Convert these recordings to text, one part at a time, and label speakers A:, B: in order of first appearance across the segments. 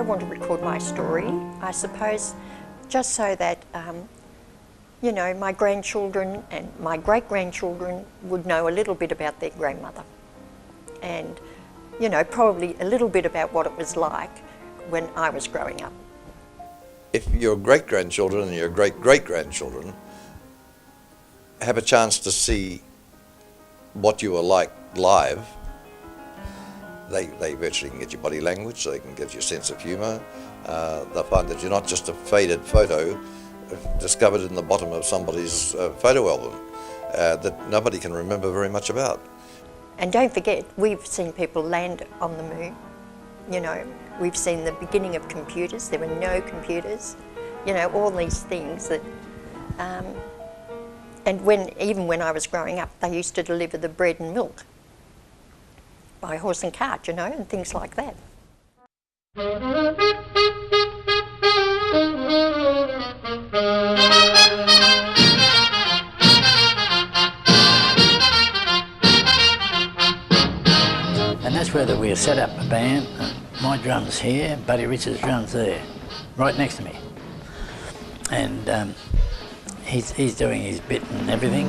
A: want to record my story, I suppose, just so that, you know, my grandchildren and my great-grandchildren would know a little bit about their grandmother. And, you know, probably a little bit about what it was like when I was growing up.
B: If your great-grandchildren and your great-great-grandchildren have a chance to see what you were like live, they virtually can get your body language, they can get your sense of humour. They'll find that you're not just a faded photo discovered in the bottom of somebody's photo album that nobody can remember very much about.
A: And don't forget, we've seen people land on the moon, you know, we've seen the beginning of computers, there were no computers, you know, all these things that, and even when I was growing up, they used to deliver the bread and milk by horse and cart, you know, and things like that.
C: And that's where we set up a band. My drums here, Buddy Richards' drums there, right next to me. And he's doing his bit and everything.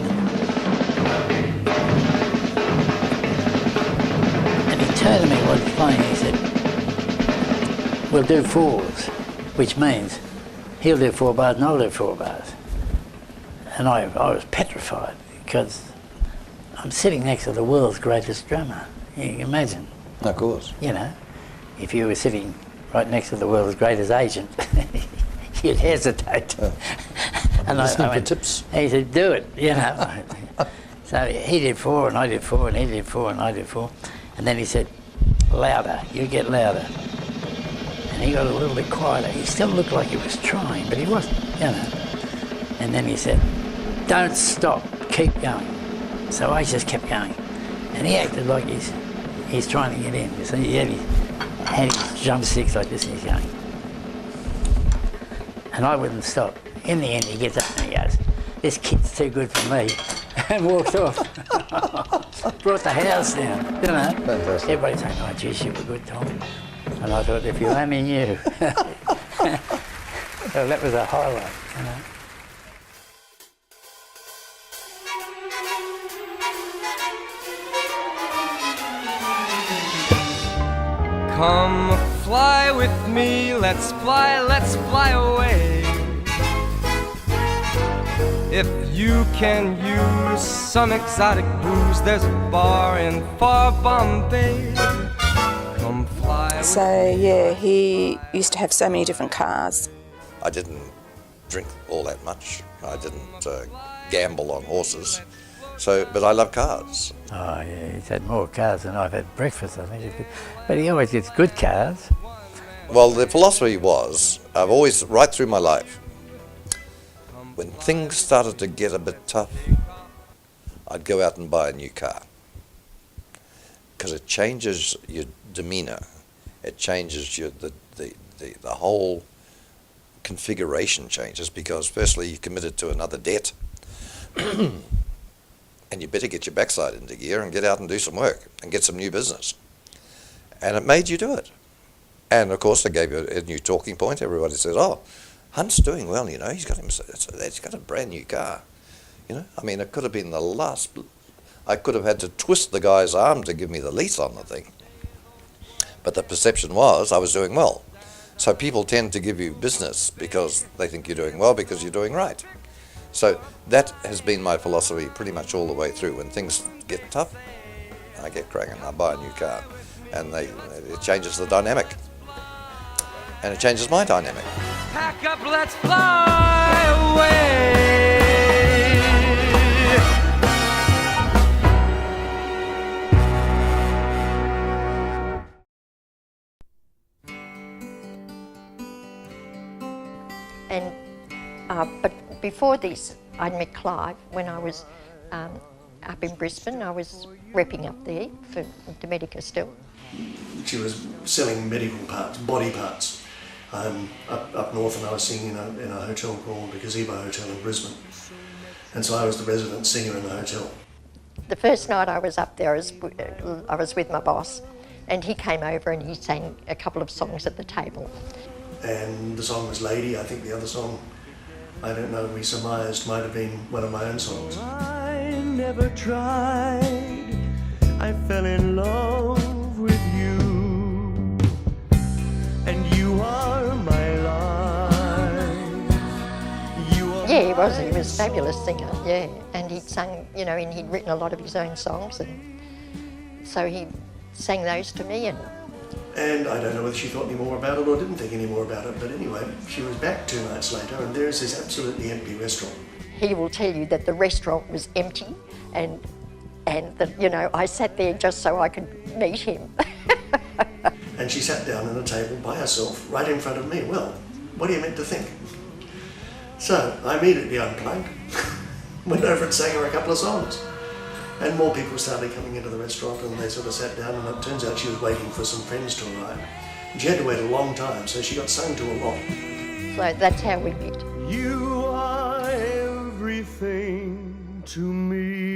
C: And he turned to me while he was playing, he said, we'll do fours, which means he'll do 4 bars and I'll do 4 bars. And I was petrified because I'm sitting next to the world's greatest drummer. You can imagine.
B: Of course.
C: You know, if you were sitting right next to the world's greatest agent, you'd hesitate. And I went,
B: tips.
C: he said, do it, you know. So he did 4 and I did 4 and he did 4 and I did 4. And then he said, louder, you get louder. And he got a little bit quieter. He still looked like he was trying, but he wasn't, you know. And then he said, don't stop, keep going. So I just kept going. And he acted like he's trying to get in. So he had his drumsticks like this and he's going. And I wouldn't stop. In the end, he gets up and he goes, this kid's too good for me, and walked off. Brought the house down, you know.
B: Fantastic.
C: Everybody saying, oh, geez, you were good, Tom. And I thought, if you only knew. So that was a highlight, you know.
D: Come fly with me, let's fly away. If you can use some exotic booze, there's a bar in far Bombay. Come fly with
E: So yeah, he used to have so many different cars.
B: I didn't drink all that much. I didn't gamble on horses. So, but I love cars.
C: Oh yeah, he's had more cars than I've had breakfast, I think. But he always gets good cars.
B: Well, the philosophy was, I've always, right through my life, when things started to get a bit tough, I'd go out and buy a new car. Because it changes your demeanour. It changes your, the whole configuration changes, because firstly you're committed to another debt. And you better get your backside into gear and get out and do some work and get some new business. And it made you do it. And of course, they gave you a new talking point. Everybody said, oh, Hunt's doing well, you know, he's got a brand new car. You know, I mean, it could have been the last, I could have had to twist the guy's arm to give me the lease on the thing. But the perception was I was doing well. So people tend to give you business because they think you're doing well because you're doing right. So that has been my philosophy pretty much all the way through. When things get tough, I get cracking, I buy a new car. And it changes the dynamic. And it changes my dynamic.
D: pack up, let's fly away.
A: And but before this, I'd met Clive when I was up in Brisbane. I was repping up there for Dometica still.
F: She was selling medical parts, body parts, up north, and I was singing in a hotel called the Gazebo Hotel in Brisbane. And so I was the resident singer in the hotel.
A: The first night I was up there, I was with my boss, And he came over and he sang a couple of songs at the table.
F: And the song was Lady. I think the other song, I don't know, we surmised might have been one of my own songs.
G: I never tried, I fell in love with you, and you are my life. You are
A: Yeah, he was a fabulous singer, yeah. And he'd sung, you know, and he'd written a lot of his own songs, and so he sang those to me.
F: And I don't know whether she thought any more about it or didn't think any more about it, but anyway, she was back 2 nights later and there's this absolutely empty restaurant.
A: He will tell you that the restaurant was empty, and that, you know, I sat there just so I could meet him.
F: And she sat down at a table by herself right in front of me. Well, what are you meant to think? So I immediately unplugged, went over and sang her a couple of songs. And more people started coming into the restaurant and they sort of sat down, and it turns out she was waiting for some friends to arrive. And she had to wait a long time, so she got sung to a lot.
A: So that's how we met.
G: You are everything to me.